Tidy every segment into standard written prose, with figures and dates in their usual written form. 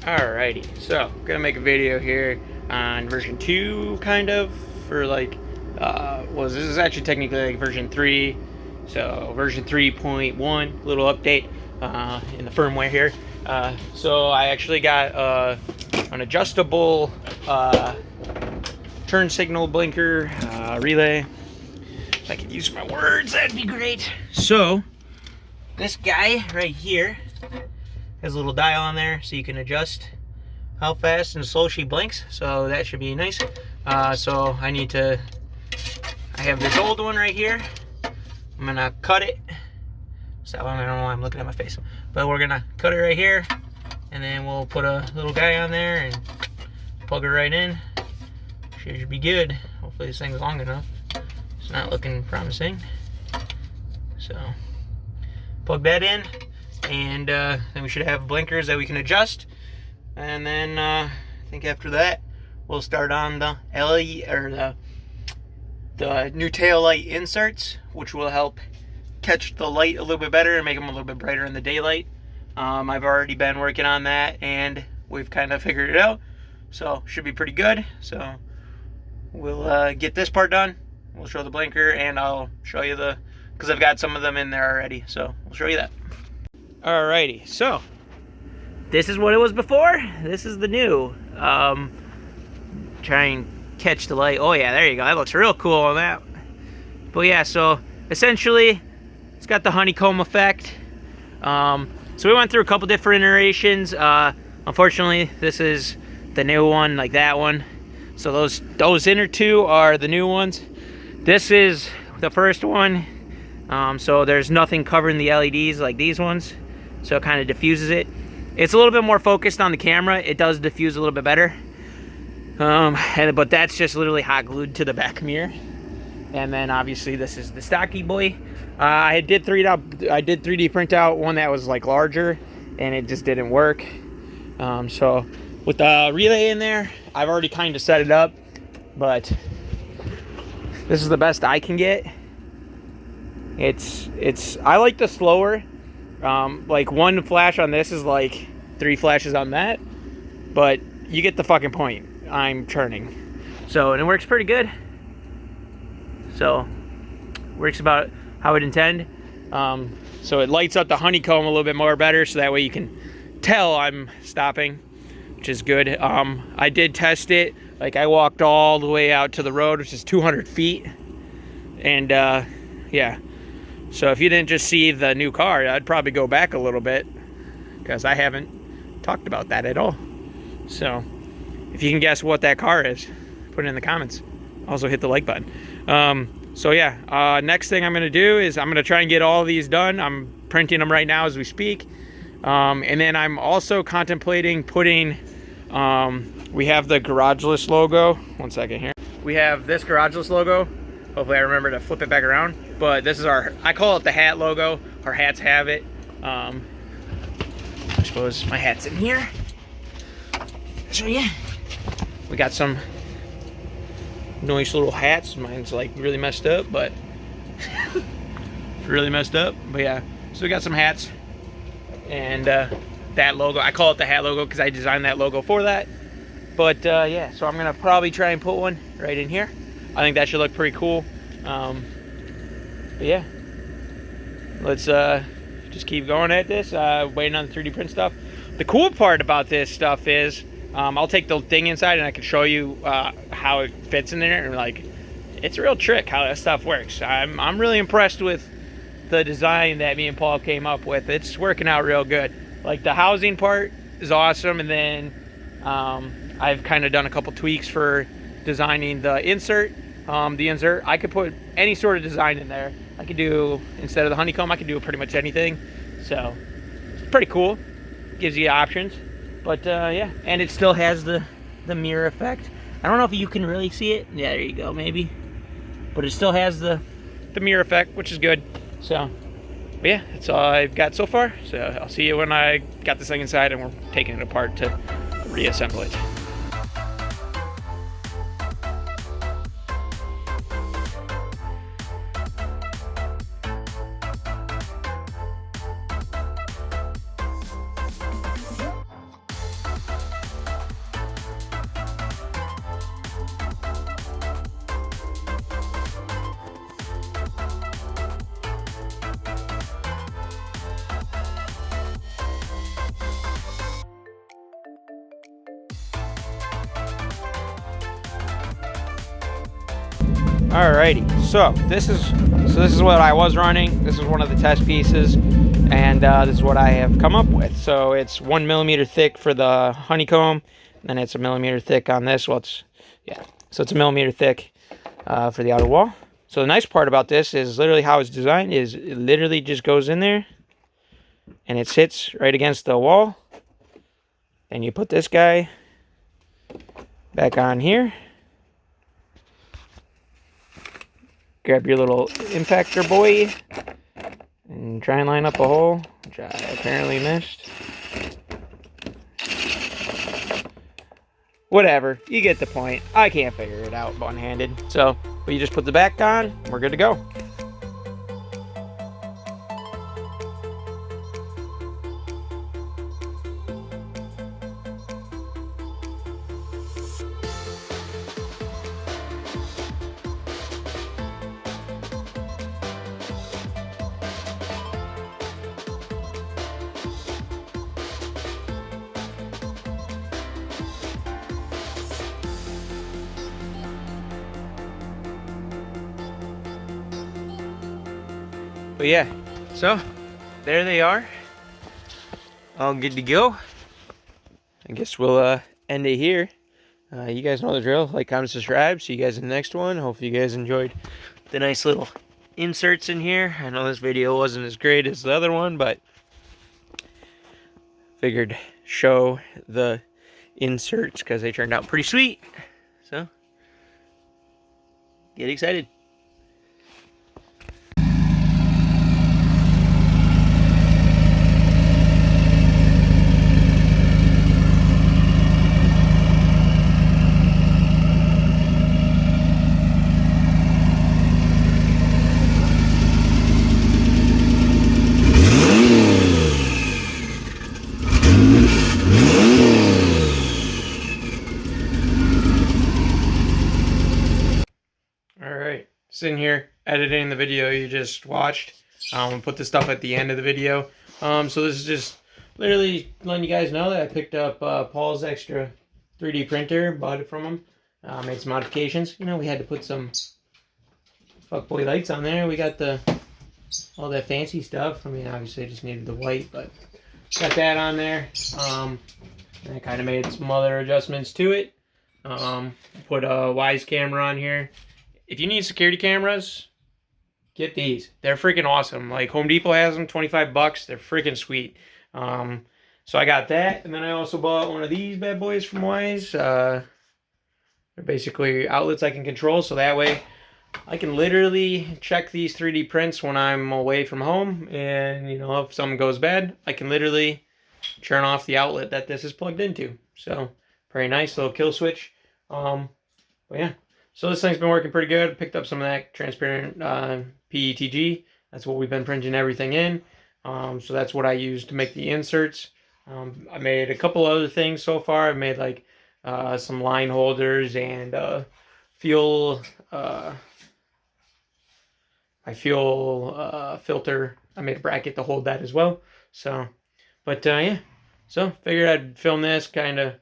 Alrighty, so gonna make a video here on version 2, kind of, for like, well, this is actually technically like version 3, so version 3.1, little update in the firmware here. So I actually got an adjustable turn signal blinker relay. If I could use my words, that'd be great. So this guy right here has a little dial on there, so you can adjust how fast and slow she blinks. So that should be nice. So I have this old one right here. I'm gonna cut it. So I don't know why I'm looking at my face, but we're gonna cut it right here, and then we'll put a little guy on there and plug it right in. Should be good. Hopefully this thing's long enough. It's not looking promising. So plug that in. And then we should have blinkers that we can adjust, and then I think after that we'll start on the LED or the new tail light inserts, which will help catch the light a little bit better and make them a little bit brighter in the daylight. I've already been working on that, and we've kind of figured it out, so should be pretty good. So we'll get this part done. We'll show the blinker, and I'll show you because I've got some of them in there already, so we'll show you that. Alrighty, so this is what it was before. This is the new. Try and catch the light. Oh yeah, there you go. That looks real cool on that. But yeah, so essentially, it's got the honeycomb effect. So we went through a couple different iterations. Unfortunately, this is the new one, like that one. So those inner two are the new ones. This is the first one. So there's nothing covering the LEDs like these ones. So it kind of diffuses it. It's a little bit more focused on the camera. It does diffuse a little bit better. But that's just literally hot glued to the back mirror. And then obviously this is the stocky boy. I did 3D print out one that was like larger, and it just didn't work. So with the relay in there, I've already kind of set it up, but this is the best I can get. I like the slower. Like one flash on this is like 3 flashes on that, but you get the fucking point. I'm churning. So, and it works pretty good. So, works about how it intend. So it lights up the honeycomb a little bit more better, so that way you can tell I'm stopping, which is good. I did test it. Like I walked all the way out to the road, which is 200 feet. And yeah. So if you didn't just see the new car, I'd probably go back a little bit, because I haven't talked about that at all. So if you can guess what that car is, put it in the comments. Also hit the like button. So yeah, next thing I'm going to do is I'm going to try and get all these done. I'm printing them right now as we speak. And then I'm also contemplating putting, we have the Garageless logo. One second here. We have this Garageless logo. Hopefully I remember to flip it back around. But this is I call it the hat logo. Our hats have it. I suppose my hat's in here. So yeah, we got some nice little hats. Mine's like really messed up, but really messed up. But yeah, so we got some hats. And that logo, I call it the hat logo because I designed that logo for that. But yeah, so I'm gonna probably try and put one right in here. I think that should look pretty cool. But yeah, let's just keep going at this, waiting on the 3D print stuff. The cool part about this stuff is I'll take the thing inside and I can show you how it fits in there, and like, it's a real trick how that stuff works. I'm really impressed with the design that me and Paul came up with. It's working out real good. Like the housing part is awesome, and then I've kind of done a couple tweaks for designing the insert. I could put any sort of design in there. I could do, instead of the honeycomb, I could do pretty much anything. So it's pretty cool. Gives you options. But yeah, and it still has the mirror effect. I don't know if you can really see it. Yeah, there you go, maybe. But it still has the mirror effect, which is good. So, but yeah, that's all I've got so far. So I'll see you when I got this thing inside and we're taking it apart to reassemble it. Alrighty, so this is what I was running. This is one of the test pieces, and this is what I have come up with. So it's 1 millimeter thick for the honeycomb, and then it's a millimeter thick on this. Well, so it's a millimeter thick for the outer wall. So the nice part about this is literally how it's designed is it literally just goes in there, and it sits right against the wall. And you put this guy back on here. Grab your little impactor boy and try and line up a hole, which I apparently missed. Whatever, you get the point. I can't figure it out one-handed. So, you just put the back on, we're good to go. But yeah, so there they are, all good to go. I guess we'll end it here. You guys know the drill. Like, comment, subscribe. See you guys in the next one. Hopefully you guys enjoyed the nice little inserts in here. I know this video wasn't as great as the other one, but figured show the inserts because they turned out pretty sweet. So get excited. Sitting here editing the video you just watched. I'll put the stuff at the end of the video. So this is just literally letting you guys know that I picked up Paul's extra 3D printer, bought it from him, made some modifications. You know, we had to put some fuckboy lights on there. We got all that fancy stuff. I mean, obviously I just needed the white, but got that on there. And I kind of made some other adjustments to it. Put a Wise camera on here. If you need security cameras, get these. They're freaking awesome. Like, Home Depot has them, 25 bucks. They're freaking sweet. So I got that. And then I also bought one of these bad boys from Wise. They're basically outlets I can control. So that way I can literally check these 3D prints when I'm away from home. And, you know, if something goes bad, I can literally turn off the outlet that this is plugged into. So, very nice little kill switch. But yeah. So this thing's been working pretty good. Picked up some of that transparent PETG. That's what we've been printing everything in. So that's what I use to make the inserts. I made a couple other things so far. I've made like some line holders and fuel filter. I made a bracket to hold that as well. So, but yeah. So figured I'd film this, kind of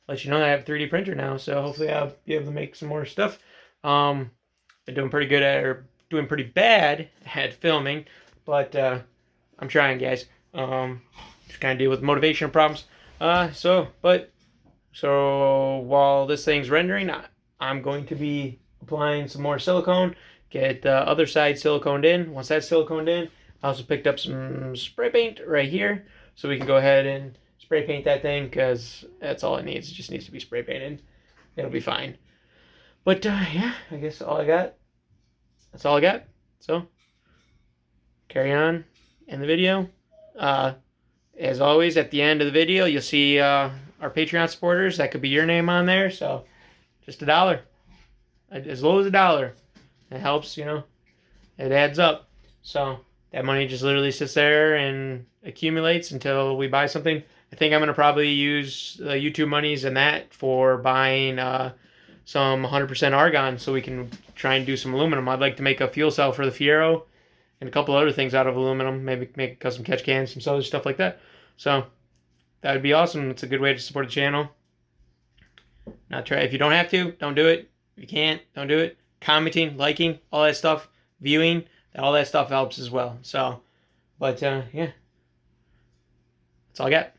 let you know that I have a 3D printer now, so hopefully I'll be able to make some more stuff. Been doing pretty good at, or doing pretty bad at filming, but I'm trying, guys. Just kind of deal with motivation problems. So while this thing's rendering, I'm going to be applying some more silicone, get the other side siliconed in. Once that's siliconed in, I also picked up some spray paint right here, so we can go ahead and spray paint that thing, because that's all it needs. It just needs to be spray painted. It'll be fine. But yeah, I guess that's all I got. So carry on in the video. As always, at the end of the video, you'll see our Patreon supporters. That could be your name on there. So just $1, as low as $1. It helps, you know. It adds up. So that money just literally sits there and accumulates until we buy something. I think I'm going to probably use the YouTube monies and that for buying some 100% argon, so we can try and do some aluminum. I'd like to make a fuel cell for the Fiero and a couple other things out of aluminum. Maybe make a custom catch cans, some other stuff like that. So that would be awesome. It's a good way to support the channel. Not try. If you don't have to, don't do it. If you can't, don't do it. commenting, liking, all that stuff, viewing, all that stuff helps as well. So, but yeah, that's all I got.